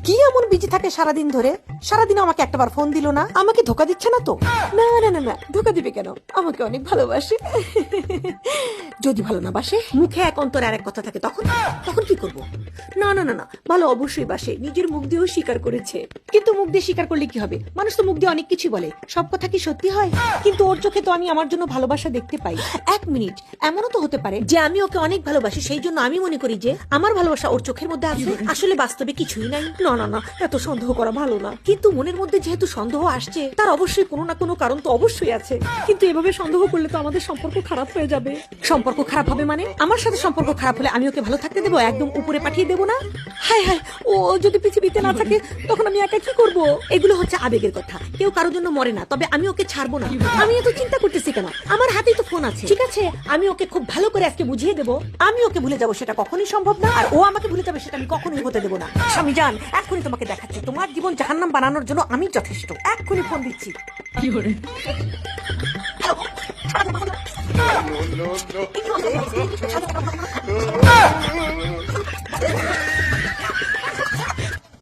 কি এমন বিজি থাকে সারাদিন ধরে? সারাদিন আমাকে একটাবার ফোন দিল না। আমাকে ধোকা দিচ্ছে না তো? না না না না, ধোকা দিবে কেন? আমাকে অনেক ভালোবাসে। যদি ভালো না বাসে, মুখে এক অন্তরে আর এক কথা থাকে, তখন তখন কি করব? না না না না, ভালো অবশ্যই বাসে, নিজের মুখ দিয়েও স্বীকার করেছে। কিন্তু মুখ দিয়ে স্বীকার করলে কি হবে? মানুষ তো মুখ দিয়ে অনেক কিছু বলে, সব কথা কি সত্যি হয়? কিন্তু ওর চোখে তো আমি আমার জন্য ভালোবাসা দেখতে পাই। এক মিনিট, এমনও তো হতে পারে যে আমি ওকে অনেক ভালোবাসি, সেই জন্য আমি মনে করি যে আমার ভালোবাসা ওর চোখের মধ্যে আছে। আসলে বাস্তবে কিছুই নাই। না না না, এত সন্দেহ করা ভালো না। কিন্তু মনের মধ্যে যেহেতু সন্দেহ আসছে, তার অবশ্যই কোনো না কোনো কারণ তো অবশ্যই আছে। কিন্তু এভাবে সন্দেহ করলে তো আমাদের সম্পর্ক খারাপ হয়ে যাবে। সম্পর্ক খারাপ হবে মানে? আমার সাথে সম্পর্ক খারাপ হলে আমি ওকে ভালো থাকতে দেবো? একদম উপরে পাঠিয়ে দেবো না? হায় হায়, ও যদি পৃথিবীতে না থাকে তখন আমি একা কি করব? এগুলো হচ্ছে আবেগের কথা, কেউ কারোর জন্য মরে না। তবে আমি ওকে ছাড়বো না। আমি এত চিন্তা করতেছি কেন? আমার হাতেই তো ফোন আছে। ঠিক আছে, আমি ওকে খুব ভালো করে আজকে বুঝিয়ে দেবো। আমি ওকে ভুলে যাবো সেটা কখনোই সম্ভব না, আর ও আমাকে ভুলে যাবে সেটা আমি কখনোই হতে দেবো না। স্বামী জান, এক্ষুনি তোমাকে দেখাচ্ছি তোমার জীবন জাহান্নাম বানানোর জন্য আমি যথেষ্ট। এক্ষুনি ফোন দিচ্ছি। No, no, no.